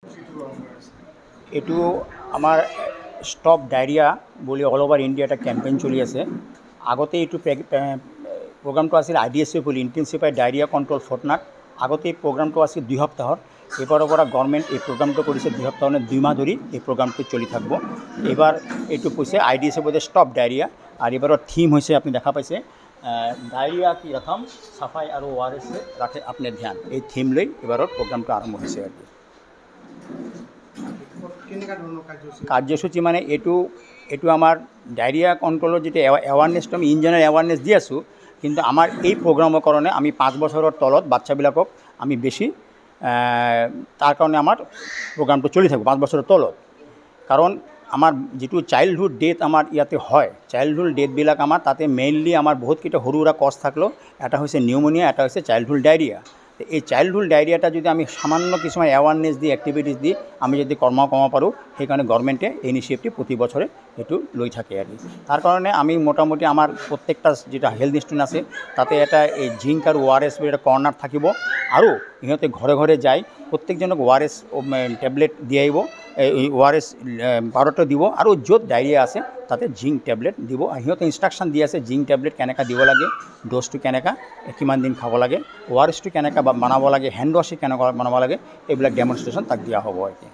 এইটো আমাৰ stop diarrhoea বুলি all over India এটা কেম্পেইন চলি আছে। আগতে এইটো প্ৰগ্ৰামটো আছিল IDSA বুলি ইণ্টেনচিফাইড ডায়েৰিয়া কণ্ট্ৰল ফৰ্টনাট। আগতে এই প্ৰগ্ৰামটো আছিল 2 সপ্তাহৰ। এইবাৰৰ পৰা গভৰ্ণমেণ্ট এই প্ৰগ্ৰামটো কৰিছে 2 সপ্তাহ নে 2 মাহ ধৰি এই প্ৰগ্ৰামটো চলি থাকিব। এইবাৰ এইটো কৈছে IDSA বুলি ষ্টপ ডায়েৰিয়া, আৰু এইবাৰৰ থিম হৈছে আপুনি দেখা পাইছে ডায়েৰিয়া কি ৰকম চাফাই আৰু ORS ৰাখে আপুনি ধ্যান। এই থিম লৈ এইবাৰৰ প্ৰগ্ৰামটো আৰম্ভ হৈছে আৰু কাৰ্যসূচী মানে এইটো আমাৰ ডায়েৰিয়া কণ্ট্ৰলৰ যিটো এৱাৰনেছটো আমি ইন জেনেৰেল এৱাৰনেছ দি আছোঁ, কিন্তু আমাৰ এই প্ৰগ্ৰামৰ কাৰণে আমি 5 বছৰৰ তলত বাচ্চাবিলাকক আমি বেছি তাৰ কাৰণে আমাৰ প্ৰগ্ৰামটো চলি থাকিব 5 বছৰৰ তলত। কাৰণ আমাৰ যিটো চাইল্ডহুড ডেথ আমাৰ ইয়াতে হয়, চাইল্ডহুড ডেথবিলাক আমাৰ তাতে মেইনলি আমাৰ বহুতকেইটা সৰু সুৰা কজ থাকলেও এটা হৈছে নিউমনিয়া, এটা হৈছে চাইল্ডহুড ডায়েৰিয়া। এই চাইল্ডহুড ডায়েৰিয়াটা যদি আমি সামান্য কিছুমান এৱাৰনেছ দি এক্টিভিটিছ দি আমি যদি কমাব পাৰোঁ, সেইকাৰণে গভৰ্ণমেণ্টে ইনিচিয়েটিভ প্ৰতি বছৰে সেইটো লৈ থাকে আৰু তাৰ কাৰণে আমি মোটামুটি আমাৰ প্ৰত্যেকটা যেটা হেল্থ ইনষ্টিটিউট আছে তাতে এটা এই জিংক আৰু ORS বুলি এটা কৰ্নাৰ থাকিব, আৰু সিহঁতে ঘৰে ঘৰে যায় প্ৰত্যেকজনক ORS টেবলেট দি আহিব। এই ORS 12টা দিব, আৰু য'ত ডায়েৰিয়া আছে তাতে জিংক টেবলেট দিব। সিহঁতে ইনষ্ট্ৰাকশ্যন দি আছে জিংক টেবলেট কেনেকৈ দিব লাগে, ড'জটো কেনেকৈ কিমান দিন খাব লাগে, ORSটো কেনেকৈ বনাব লাগে, হেণ্ড ৱাশ্ব কেনেকৈ বনাব লাগে, এইবিলাক ডেমনষ্ট্ৰেশ্যন তাক দিয়া হ'ব এতিয়া।